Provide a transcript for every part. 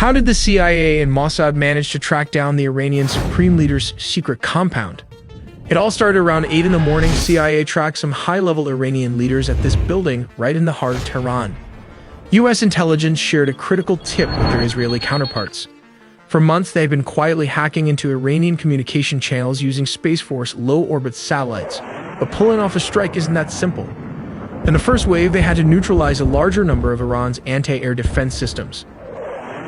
How did the CIA and Mossad manage to track down the Iranian supreme leader's secret compound? It all started around 8 in the morning. CIA tracked some high-level Iranian leaders at this building right in the heart of Tehran. U.S. intelligence shared a critical tip with their Israeli counterparts. For months, they've been quietly hacking into Iranian communication channels using Space Force low-orbit satellites. But pulling off a strike isn't that simple. In the first wave, they had to neutralize a larger number of Iran's anti-air defense systems.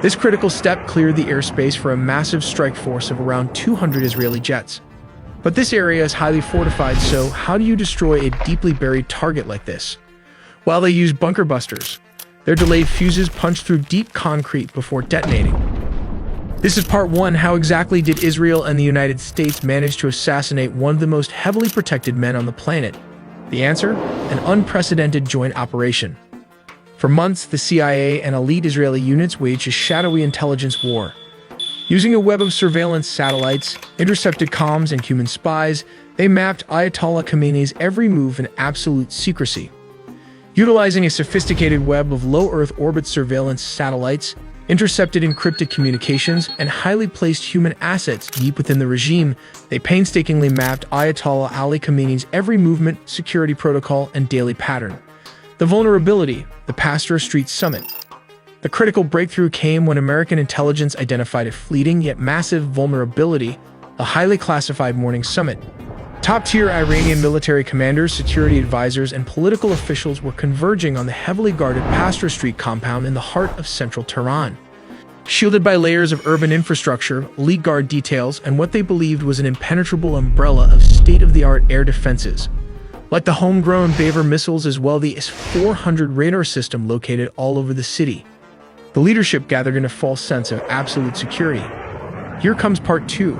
This critical step cleared the airspace for a massive strike force of around 200 Israeli jets. But this area is highly fortified, so how do you destroy a deeply buried target like this? Well, they use bunker busters. Their delayed fuses punch through deep concrete before detonating. This is part 1. How exactly did Israel and the United States manage to assassinate one of the most heavily protected men on the planet? The answer? An unprecedented joint operation. For months, the CIA and elite Israeli units waged a shadowy intelligence war. Using a web of surveillance satellites, intercepted comms, and human spies, they mapped Ayatollah Khamenei's every move in absolute secrecy. Utilizing a sophisticated web of low-Earth orbit surveillance satellites, intercepted encrypted communications, and highly placed human assets deep within the regime, they painstakingly mapped Ayatollah Ali Khamenei's every movement, security protocol, and daily pattern. The vulnerability, the Pasteur Street Summit. The critical breakthrough came when American intelligence identified a fleeting yet massive vulnerability, the highly classified Morning Summit. Top-tier Iranian military commanders, security advisors, and political officials were converging on the heavily guarded Pasteur Street compound in the heart of central Tehran. Shielded by layers of urban infrastructure, elite guard details, and what they believed was an impenetrable umbrella of state-of-the-art air defenses. Like the homegrown Baver missiles as well, the S-400 radar system located all over the city. The leadership gathered in a false sense of absolute security. Here comes part 2.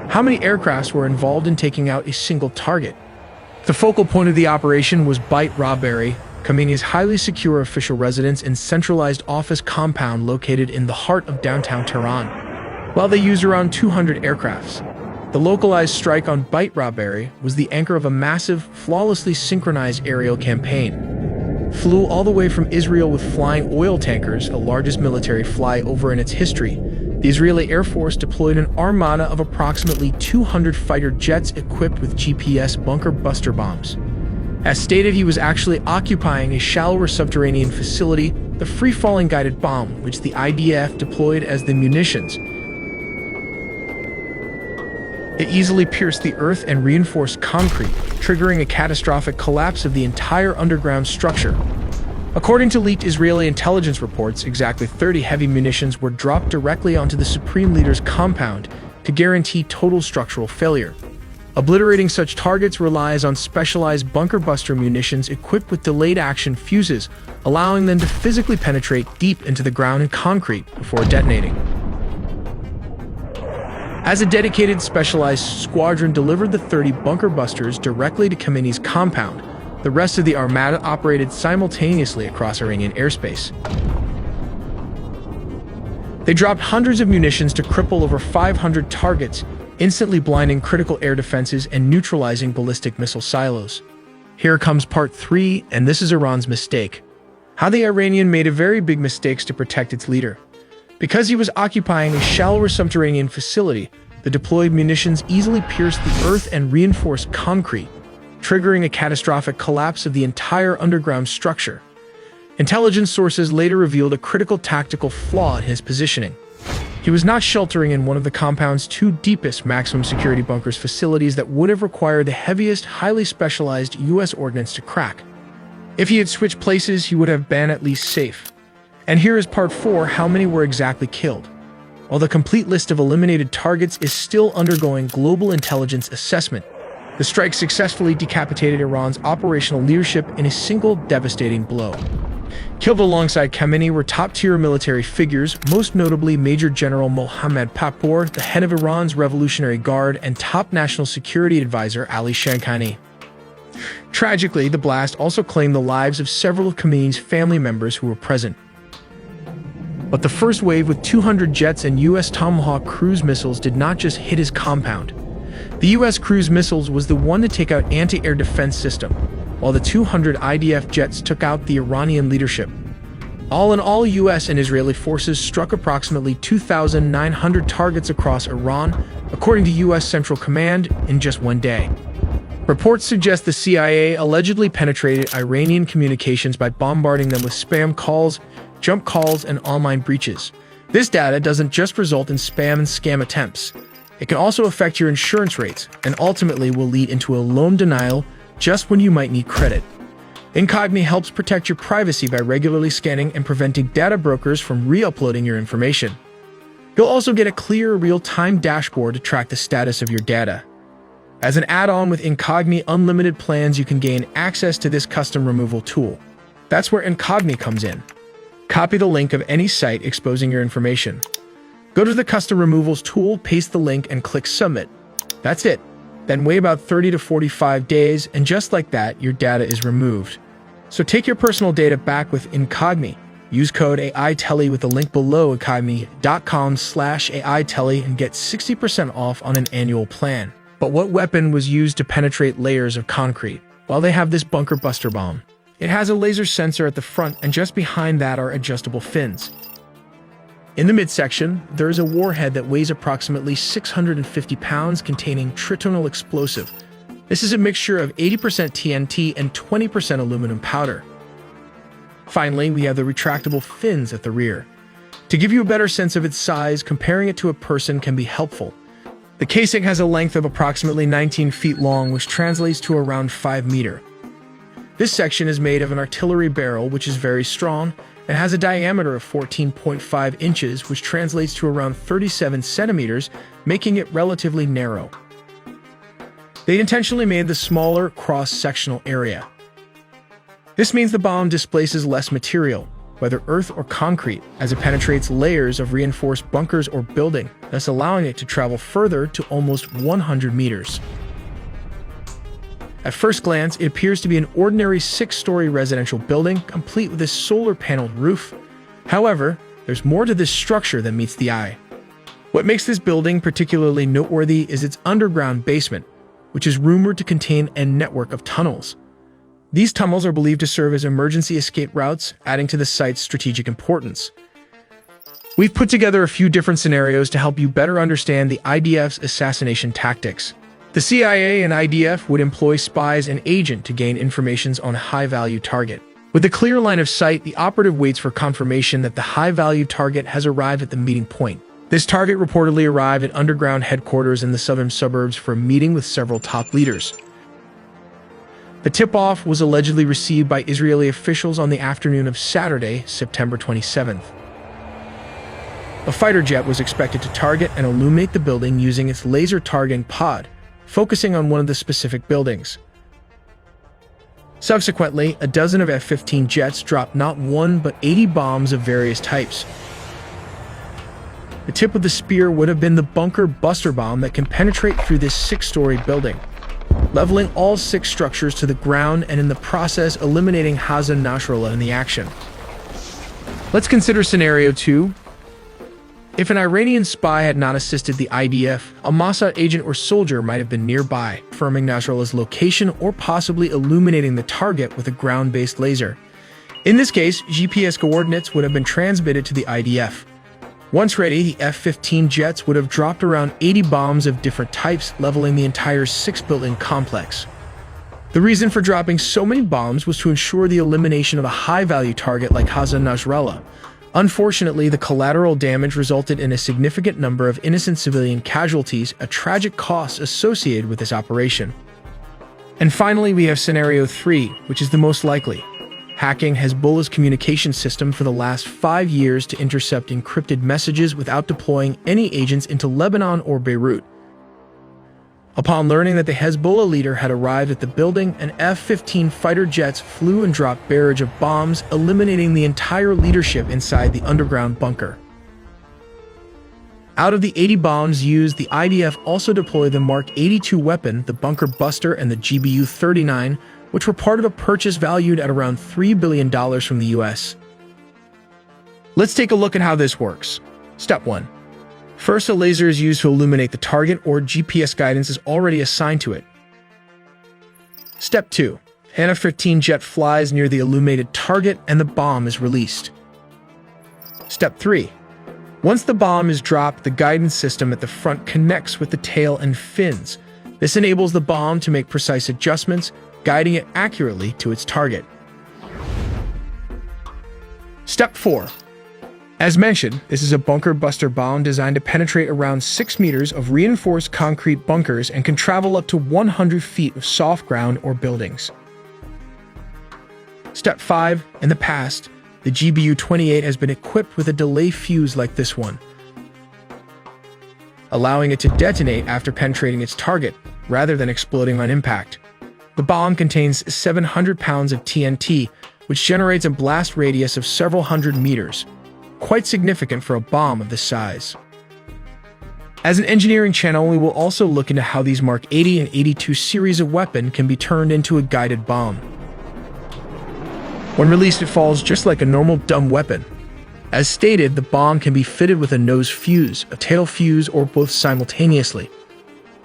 How many aircrafts were involved in taking out a single target? The focal point of the operation was Beit Rabari, Khamenei's highly secure official residence and centralized office compound located in the heart of downtown Tehran. While they used around 200 aircrafts, the localized strike on Beit Rabari was the anchor of a massive, flawlessly synchronized aerial campaign. Flew all the way from Israel with flying oil tankers, the largest military flyover in its history. The Israeli Air Force deployed an armada of approximately 200 fighter jets equipped with GPS bunker buster bombs. As stated, he was actually occupying a shallower subterranean facility, the free-falling guided bomb, which the IDF deployed as the munitions. It easily pierced the earth and reinforced concrete, triggering a catastrophic collapse of the entire underground structure. According to leaked Israeli intelligence reports, exactly 30 heavy munitions were dropped directly onto the Supreme Leader's compound to guarantee total structural failure. Obliterating such targets relies on specialized bunker buster munitions equipped with delayed action fuses, allowing them to physically penetrate deep into the ground and concrete before detonating. As a dedicated specialized squadron delivered the 30 bunker busters directly to Khamenei's compound, the rest of the armada operated simultaneously across Iranian airspace. They dropped hundreds of munitions to cripple over 500 targets, instantly blinding critical air defenses and neutralizing ballistic missile silos. Here comes part 3, and this is Iran's mistake. How the Iranian made a very big mistake to protect its leader. Because he was occupying a shallower subterranean facility, the deployed munitions easily pierced the earth and reinforced concrete, triggering a catastrophic collapse of the entire underground structure. Intelligence sources later revealed a critical tactical flaw in his positioning. He was not sheltering in one of the compound's 2 deepest maximum security bunkers facilities that would have required the heaviest, highly specialized U.S. ordnance to crack. If he had switched places, he would have been at least safe. And here is part 4, how many were exactly killed. While the complete list of eliminated targets is still undergoing global intelligence assessment, the strike successfully decapitated Iran's operational leadership in a single devastating blow. Killed alongside Khamenei were top-tier military figures, most notably Major General Mohammad Pakpour, the head of Iran's Revolutionary Guard, and top national security advisor Ali Khamenei. Tragically, the blast also claimed the lives of several of Khamenei's family members who were present. But the first wave with 200 jets and U.S. Tomahawk cruise missiles did not just hit his compound. The U.S. cruise missiles was the one to take out anti-air defense system, while the 200 IDF jets took out the Iranian leadership. All in all, US and Israeli forces struck approximately 2,900 targets across Iran, according to US Central Command, in just one day. Reports suggest the CIA allegedly penetrated Iranian communications by bombarding them with spam calls, jump calls, and online breaches. This data doesn't just result in spam and scam attempts. It can also affect your insurance rates and ultimately will lead into a loan denial just when you might need credit. Incognito helps protect your privacy by regularly scanning and preventing data brokers from re-uploading your information. You'll also get a clear, real-time dashboard to track the status of your data. As an add-on with Incognito Unlimited plans, you can gain access to this custom removal tool. That's where Incognito comes in. Copy the link of any site exposing your information. Go to the custom removals tool, paste the link, and click submit. That's it. Then wait about 30 to 45 days, and just like that, your data is removed. So take your personal data back with Incognito. Use code AITELLY with the link below, incognito.com/AITELLY, and get 60% off on an annual plan. But what weapon was used to penetrate layers of concrete? Well, they have this bunker buster bomb. It has a laser sensor at the front, and just behind that are adjustable fins. In the midsection, there is a warhead that weighs approximately 650 pounds containing tritonal explosive. This is a mixture of 80% TNT and 20% aluminum powder. Finally, we have the retractable fins at the rear. To give you a better sense of its size, comparing it to a person can be helpful. The casing has a length of approximately 19 feet long, which translates to around 5 meters. This section is made of an artillery barrel, which is very strong, and has a diameter of 14.5 inches, which translates to around 37 centimeters, making it relatively narrow. They intentionally made the smaller cross-sectional area. This means the bomb displaces less material, whether earth or concrete, as it penetrates layers of reinforced bunkers or building, thus allowing it to travel further to almost 100 meters. At first glance, it appears to be an ordinary 6-story residential building, complete with a solar-paneled roof. However, there's more to this structure than meets the eye. What makes this building particularly noteworthy is its underground basement, which is rumored to contain a network of tunnels. These tunnels are believed to serve as emergency escape routes, adding to the site's strategic importance. We've put together a few different scenarios to help you better understand the IDF's assassination tactics. The CIA and IDF would employ spies and agents to gain information on a high-value target. With a clear line of sight, the operative waits for confirmation that the high-value target has arrived at the meeting point. This target reportedly arrived at underground headquarters in the southern suburbs for a meeting with several top leaders. The tip-off was allegedly received by Israeli officials on the afternoon of Saturday, September 27th. A fighter jet was expected to target and illuminate the building using its laser targeting pod, focusing on one of the specific buildings. Subsequently, a dozen of F-15 jets dropped not one but 80 bombs of various types. The tip of the spear would have been the bunker buster bomb that can penetrate through this 6-story building, leveling all 6 structures to the ground and in the process eliminating Hassan Nasrallah in the action. Let's consider scenario 2. If an Iranian spy had not assisted the IDF, a Mossad agent or soldier might have been nearby, confirming Nasrallah's location or possibly illuminating the target with a ground-based laser. In this case, GPS coordinates would have been transmitted to the IDF. Once ready, the F-15 jets would have dropped around 80 bombs of different types, leveling the entire 6-building complex. The reason for dropping so many bombs was to ensure the elimination of a high-value target like Hassan Nasrallah. Unfortunately, the collateral damage resulted in a significant number of innocent civilian casualties, a tragic cost associated with this operation. And finally, we have scenario 3, which is the most likely. Hacking Hezbollah's communication system for the last 5 years to intercept encrypted messages without deploying any agents into Lebanon or Beirut. Upon learning that the Hezbollah leader had arrived at the building, an F-15 fighter jets flew and dropped barrage of bombs, eliminating the entire leadership inside the underground bunker. Out of the 80 bombs used, the IDF also deployed the Mark 82 weapon, the Bunker Buster, and the GBU-39, which were part of a purchase valued at around $3 billion from the US. Let's take a look at how this works. Step 1. First, a laser is used to illuminate the target, or GPS guidance is already assigned to it. Step 2. An F-15 jet flies near the illuminated target and the bomb is released. Step 3. Once the bomb is dropped, the guidance system at the front connects with the tail and fins. This enables the bomb to make precise adjustments, guiding it accurately to its target. Step 4. As mentioned, this is a bunker buster bomb designed to penetrate around 6 meters of reinforced concrete bunkers and can travel up to 100 feet of soft ground or buildings. Step 5. In the past, the GBU-28 has been equipped with a delay fuse like this one, allowing it to detonate after penetrating its target, rather than exploding on impact. The bomb contains 700 pounds of TNT, which generates a blast radius of several hundred meters, quite significant for a bomb of this size. As an engineering channel, we will also look into how these Mark 80 and 82 series of weapon can be turned into a guided bomb. When released, it falls just like a normal dumb weapon. As stated, the bomb can be fitted with a nose fuse, a tail fuse, or both simultaneously.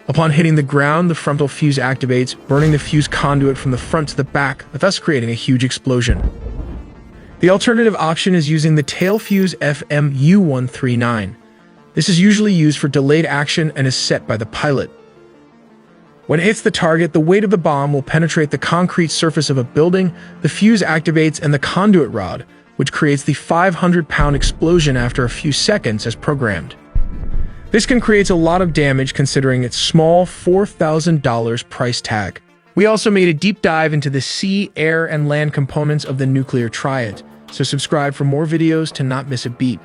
Upon hitting the ground, the frontal fuse activates, burning the fuse conduit from the front to the back, thus creating a huge explosion. The alternative option is using the tail fuse FMU-139. This is usually used for delayed action and is set by the pilot. When it hits the target, the weight of the bomb will penetrate the concrete surface of a building, the fuse activates, and the conduit rod, which creates the 500-pound explosion after a few seconds as programmed. This can create a lot of damage considering its small $4,000 price tag. We also made a deep dive into the sea, air, and land components of the nuclear triad, so subscribe for more videos to not miss a beat.